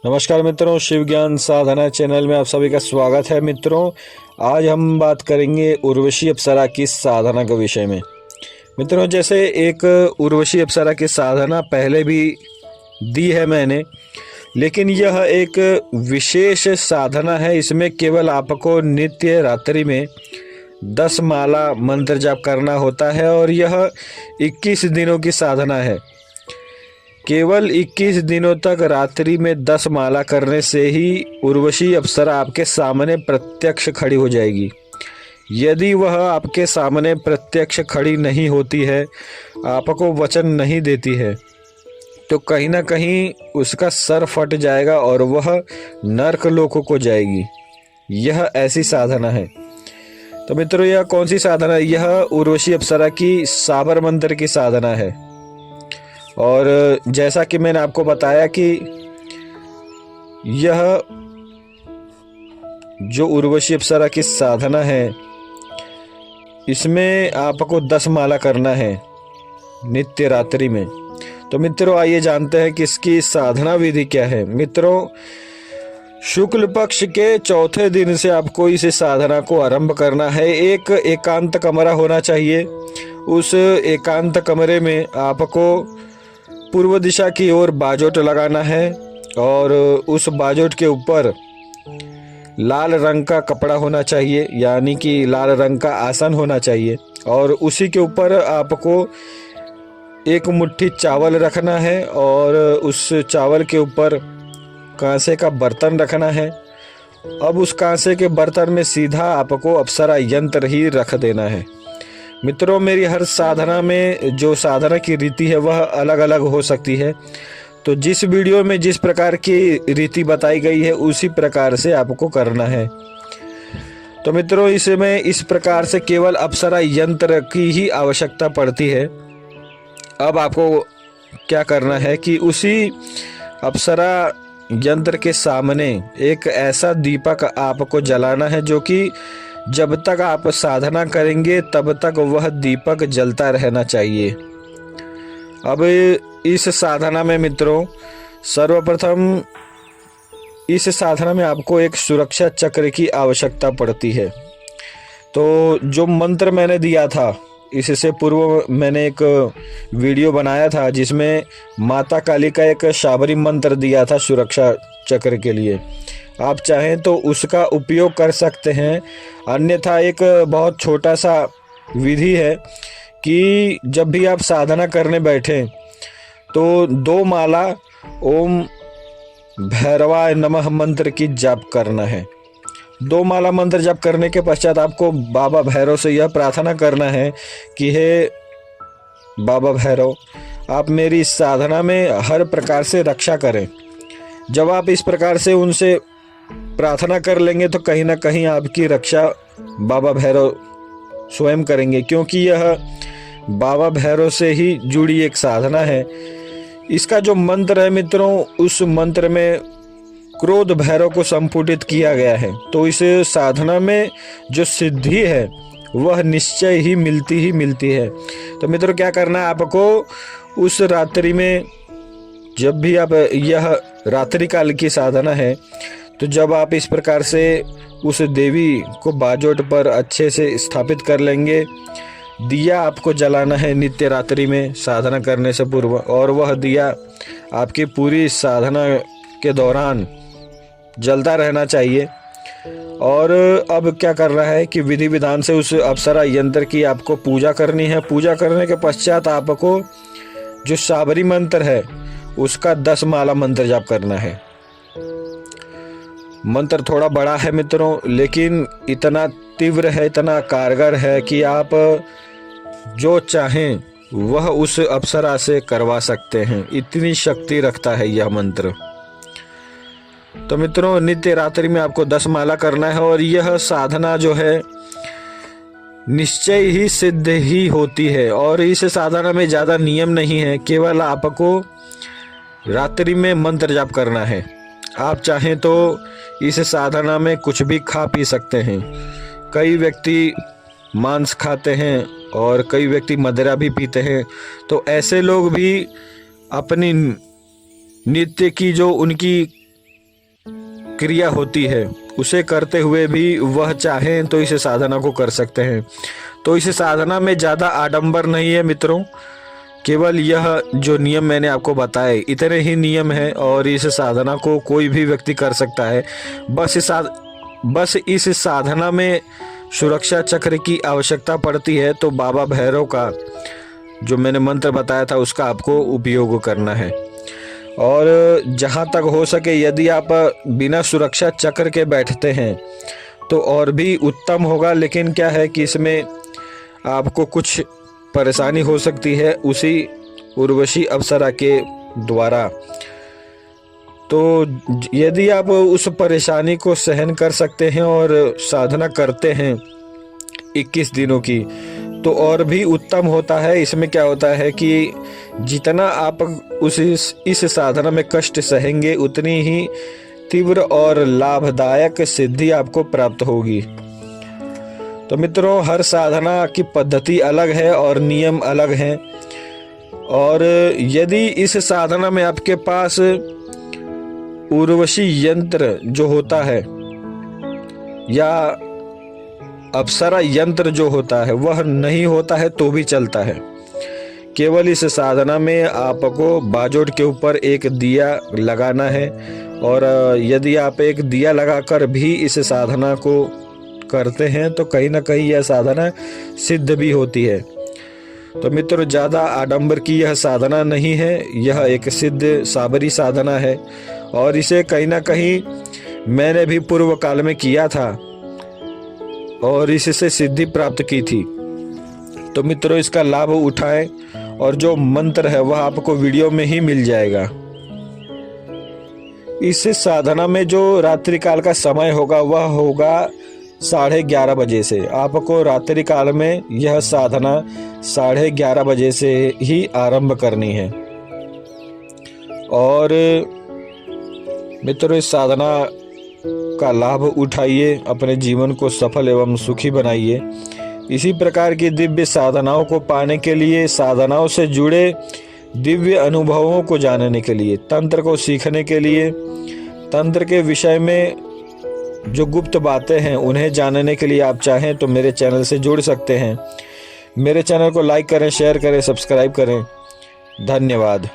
नमस्कार मित्रों, शिव ज्ञान साधना चैनल में आप सभी का स्वागत है। मित्रों, आज हम बात करेंगे उर्वशी अप्सरा की साधना के विषय में। मित्रों, जैसे एक उर्वशी अप्सरा की साधना पहले भी दी है मैंने, लेकिन यह एक विशेष साधना है। इसमें केवल आपको नित्य रात्रि में 10 माला मंत्र जाप करना होता है और यह 21 दिनों की साधना है। केवल 21 दिनों तक रात्रि में 10 माला करने से ही उर्वशी अप्सरा आपके सामने प्रत्यक्ष खड़ी हो जाएगी। यदि वह आपके सामने प्रत्यक्ष खड़ी नहीं होती है, आपको वचन नहीं देती है, तो कहीं ना कहीं उसका सर फट जाएगा और वह नरक लोकों को जाएगी। यह ऐसी साधना है। तो मित्रों, यह कौन सी साधना है? यह उर्वशी अप्सरा की साबर मंत्र की साधना है। और जैसा कि मैंने आपको बताया कि यह जो उर्वशी अप्सरा की साधना है, इसमें आपको 10 माला करना है नित्य रात्रि में। तो मित्रों, आइए जानते हैं कि इसकी साधना विधि क्या है। मित्रों, शुक्ल पक्ष के चौथे दिन से आपको इस साधना को आरंभ करना है। एक एकांत कमरा होना चाहिए। उस एकांत कमरे में आपको पूर्व दिशा की ओर बाजोट लगाना है और उस बाजोट के ऊपर लाल रंग का कपड़ा होना चाहिए, यानी कि लाल रंग का आसन होना चाहिए। और उसी के ऊपर आपको एक मुट्ठी चावल रखना है और उस चावल के ऊपर कांसे का बर्तन रखना है। अब उस कांसे के बर्तन में सीधा आपको अप्सरा यंत्र ही रख देना है। मित्रों, मेरी हर साधना में जो साधना की रीति है वह अलग अलग हो सकती है। तो जिस वीडियो में जिस प्रकार की रीति बताई गई है उसी प्रकार से आपको करना है। तो मित्रों, इसमें इस प्रकार से केवल अप्सरा यंत्र की ही आवश्यकता पड़ती है। अब आपको क्या करना है कि उसी अप्सरा यंत्र के सामने एक ऐसा दीपक आपको जलाना है जो कि जब तक आप साधना करेंगे तब तक वह दीपक जलता रहना चाहिए। अब इस साधना में मित्रों, सर्वप्रथम इस साधना में आपको एक सुरक्षा चक्र की आवश्यकता पड़ती है। तो जो मंत्र मैंने दिया था, इससे पूर्व मैंने एक वीडियो बनाया था जिसमें माता काली का एक शाबरी मंत्र दिया था सुरक्षा चक्र के लिए। आप चाहें तो उसका उपयोग कर सकते हैं। अन्यथा एक बहुत छोटा सा विधि है कि जब भी आप साधना करने बैठें तो 2 माला ओम भैरवाय नमः मंत्र की जाप करना है। 2 माला मंत्र जाप करने के पश्चात आपको बाबा भैरव से यह प्रार्थना करना है कि हे बाबा भैरव, आप मेरी इस साधना में हर प्रकार से रक्षा करें। जब आप इस प्रकार से उनसे प्रार्थना कर लेंगे तो कहीं ना कहीं आपकी रक्षा बाबा भैरव स्वयं करेंगे, क्योंकि यह बाबा भैरव से ही जुड़ी एक साधना है। इसका जो मंत्र है मित्रों, उस मंत्र में क्रोध भैरव को संपुटित किया गया है। तो इस साधना में जो सिद्धि है वह निश्चय ही मिलती है। तो मित्रों, क्या करना है आपको उस रात्रि में, जब भी आप, यह रात्रि काल की साधना है, तो जब आप इस प्रकार से उस देवी को बाजोट पर अच्छे से स्थापित कर लेंगे, दिया आपको जलाना है नित्य रात्रि में साधना करने से पूर्व, और वह दिया आपकी पूरी साधना के दौरान जलता रहना चाहिए। और अब क्या करना है कि विधि विधान से उस अप्सरा यंत्र की आपको पूजा करनी है। पूजा करने के पश्चात आपको जो शाबरी मंत्र है उसका 10 माला मंत्र जाप करना है। मंत्र थोड़ा बड़ा है मित्रों, लेकिन इतना तीव्र है, इतना कारगर है कि आप जो चाहें वह उस अप्सरा से करवा सकते हैं। इतनी शक्ति रखता है यह मंत्र। तो मित्रों, नित्य रात्रि में आपको 10 माला करना है और यह साधना जो है निश्चय ही सिद्ध ही होती है। और इस साधना में ज़्यादा नियम नहीं है, केवल आपको रात्रि में मंत्र जाप करना है। आप चाहें तो इस साधना में कुछ भी खा पी सकते हैं। कई व्यक्ति मांस खाते हैं और कई व्यक्ति मदिरा भी पीते हैं। तो ऐसे लोग भी अपनी नित्य की जो उनकी प्रक्रिया होती है उसे करते हुए भी वह चाहें तो इस साधना को कर सकते हैं। तो इस साधना में ज़्यादा आडंबर नहीं है मित्रों, केवल यह जो नियम मैंने आपको बताए इतने ही नियम हैं और इस साधना को कोई भी व्यक्ति कर सकता है। बस इस साधना में सुरक्षा चक्र की आवश्यकता पड़ती है। तो बाबा भैरव का जो मैंने मंत्र बताया था उसका आपको उपयोग करना है। और जहाँ तक हो सके यदि आप बिना सुरक्षा चक्र के बैठते हैं तो और भी उत्तम होगा, लेकिन क्या है कि इसमें आपको कुछ परेशानी हो सकती है उसी उर्वशी अप्सरा के द्वारा। तो यदि आप उस परेशानी को सहन कर सकते हैं और साधना करते हैं 21 दिनों की तो और भी उत्तम होता है। इसमें क्या होता है कि जितना आप इस साधना में कष्ट सहेंगे उतनी ही तीव्र और लाभदायक सिद्धि आपको प्राप्त होगी। तो मित्रों, हर साधना की पद्धति अलग है और नियम अलग हैं। और यदि इस साधना में आपके पास उर्वशी यंत्र जो होता है या अप्सरा यंत्र जो होता है वह नहीं होता है तो भी चलता है। केवल इस साधना में आपको बाजोट के ऊपर एक दिया लगाना है और यदि आप एक दिया लगाकर भी इस साधना को करते हैं तो कहीं ना कहीं यह साधना सिद्ध भी होती है। तो मित्रों, ज़्यादा आडंबर की यह साधना नहीं है, यह एक सिद्ध साबरी साधना है और इसे कहीं ना कहीं मैंने भी पूर्व काल में किया था और इससे सिद्धि प्राप्त की थी। तो मित्रों, इसका लाभ उठाएं और जो मंत्र है वह आपको वीडियो में ही मिल जाएगा। इस साधना में जो रात्रि काल का समय होगा वह होगा 11:30 बजे से। आपको रात्रि काल में यह साधना 11:30 बजे से ही आरंभ करनी है। और मित्रों, इस साधना का लाभ उठाइए, अपने जीवन को सफल एवं सुखी बनाइए। इसी प्रकार की दिव्य साधनाओं को पाने के लिए, साधनाओं से जुड़े दिव्य अनुभवों को जानने के लिए, तंत्र को सीखने के लिए, तंत्र के विषय में जो गुप्त बातें हैं उन्हें जानने के लिए आप चाहें तो मेरे चैनल से जुड़ सकते हैं। मेरे चैनल को लाइक करें, शेयर करें, सब्सक्राइब करें। धन्यवाद।